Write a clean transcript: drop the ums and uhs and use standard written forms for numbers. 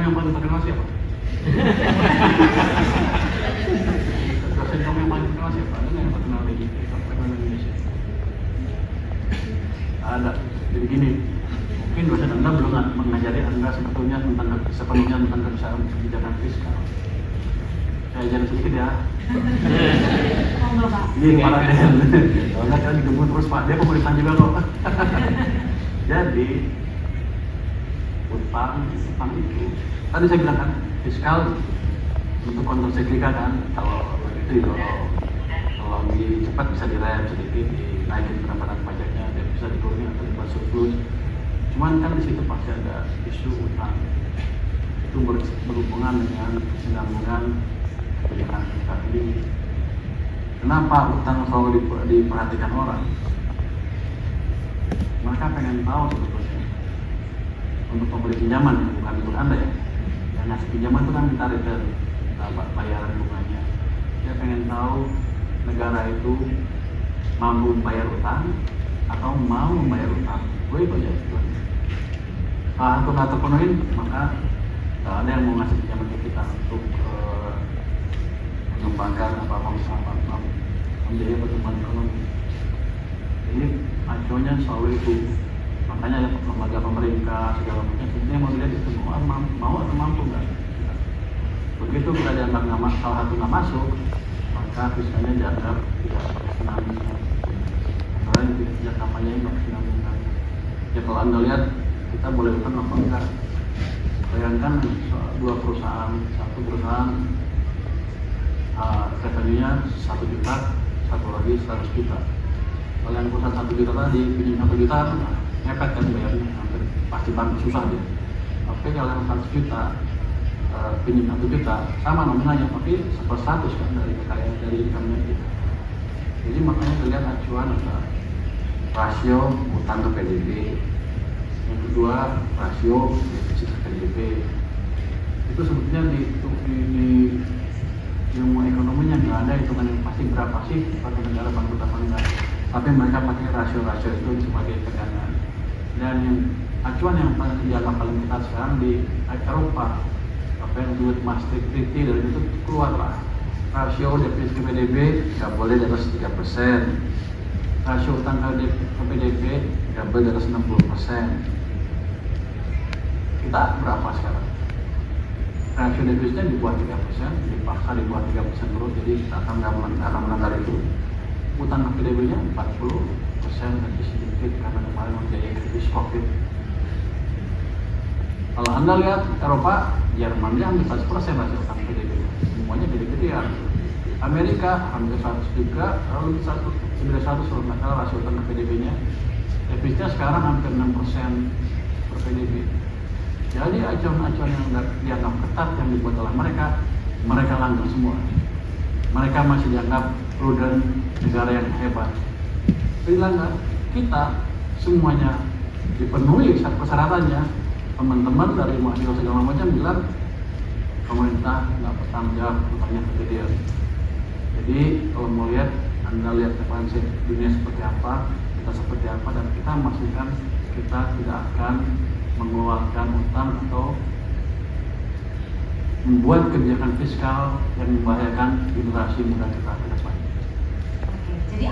yang paling terkenal siapa? Dosen kamu yang paling terkenal siapa? Ada nggak yang terkenal di Indonesia? Ada. Jadi gini, mungkin dosen Anda belum mengajari Anda sebetulnya sepenuhnya tentang kebijakan fiskal. Saya ajarin sedikit ya. Ini Pak Raden. Kalau nggak kan digembur terus Pak, dia pemerintahan juga kok. Jadi utang itu tadi saya bilang kan fiskal untuk kontrasiklikal kan, kalau itu kalau lebih cepat bisa direm sedikit, dinaikin pendapatan pajaknya, dia bisa diturunin atau dibuat surplus. Cuman kan di situ pasti ada isu utang, itu berhubungan dengan kesinambungan kebijakan fiskal ini. Kenapa utang selalu diperhatikan orang? Mereka pengen tahu sebetulnya untuk pemberi pinjaman, bukan untuk Anda ya. Yang ngasih pinjaman itu kan minta return, bayaran bunganya. Dia pengen tahu negara itu mampu membayar utang atau mau membayar utang. Gue itu aja tujuan. Kalau nggak terpenuhin, maka ada yang mau ngasih pinjaman ke kita untuk mengembangkan menjadi pertumbuhan ekonomi. Jadi acuannya selalu itu. Makanya lembaga pemerintah segala macam sebenarnya mau dilihat itu mau atau mampu nggak. Begitu kita dianggap salah satu nggak masuk, maka fiskalnya dianggap tidak berkesinambungan. Karena tidak kampanye nggak berkesinambungan. Ya kalau Anda lihat kita boleh utang apa enggak? Bayangkan dua perusahaan, satu perusahaan revenue-nya 1 juta, satu lagi 100 juta. Kalau yang perusahaan 1 juta tadi pinjam 1 juta, ngepet kan bayarnya, hampir pasti bank susah dia. Tapi kalau yang 100 juta pinjam 1 juta sama nominalnya, tapi 1/100 kan dari kekayaan dari income-nya kita. Jadi makanya terlihat acuan ada rasio utang ke PDB, yang kedua rasio defisit ke PDB. Itu sebetulnya di ilmu ekonominya nggak ada hitungan yang pasti berapa sih suatu negara bangkrut apa enggak. Tapi mereka pakai rasio-rasio itu sebagai pegangan. Dan yang acuan yang paling dianggap paling ketat sekarang di Eropa, apa yang disebut Maastricht Treaty, dari itu keluarlah rasio defisit ke PDB nggak boleh di atas 3%, rasio utang ke PDB nggak boleh di atas 60%. Kita berapa sekarang? Rasio defisitnya dibuat 3%, dipaksa dibuat 3% terus, jadi kita akan melanggar itu. Utang ke PDB-nya 40% dan sedikit karena kemarin membiayai krisis COVID. Kalau Anda lihat Eropa, Jerman dia hampir 100% rasio utang PDB, semuanya gede-gedean. Amerika hampir 100 juga, lalu 100 kalau nggak salah rasio utang ke PDB-nya. Defisitnya sekarang hampir 6% per PDB. Jadi acuan-acuan yang dianggap ketat yang dibuat oleh mereka langgar semua. Mereka masih dianggap prudent, negara yang hebat. Dilanggar, kita semuanya dipenuhi persyaratannya. Teman-teman dari mahasiswa segala macam bilang pemerintah nggak bertanggung jawab, utangnya kegedean. Jadi kalau mau lihat, Anda lihat referensi dunia seperti apa, kita seperti apa, dan kita memastikan kita tidak akan mengeluarkan utang atau membuat kebijakan fiskal yang membahayakan generasi muda kita ke depan. Oke, jadi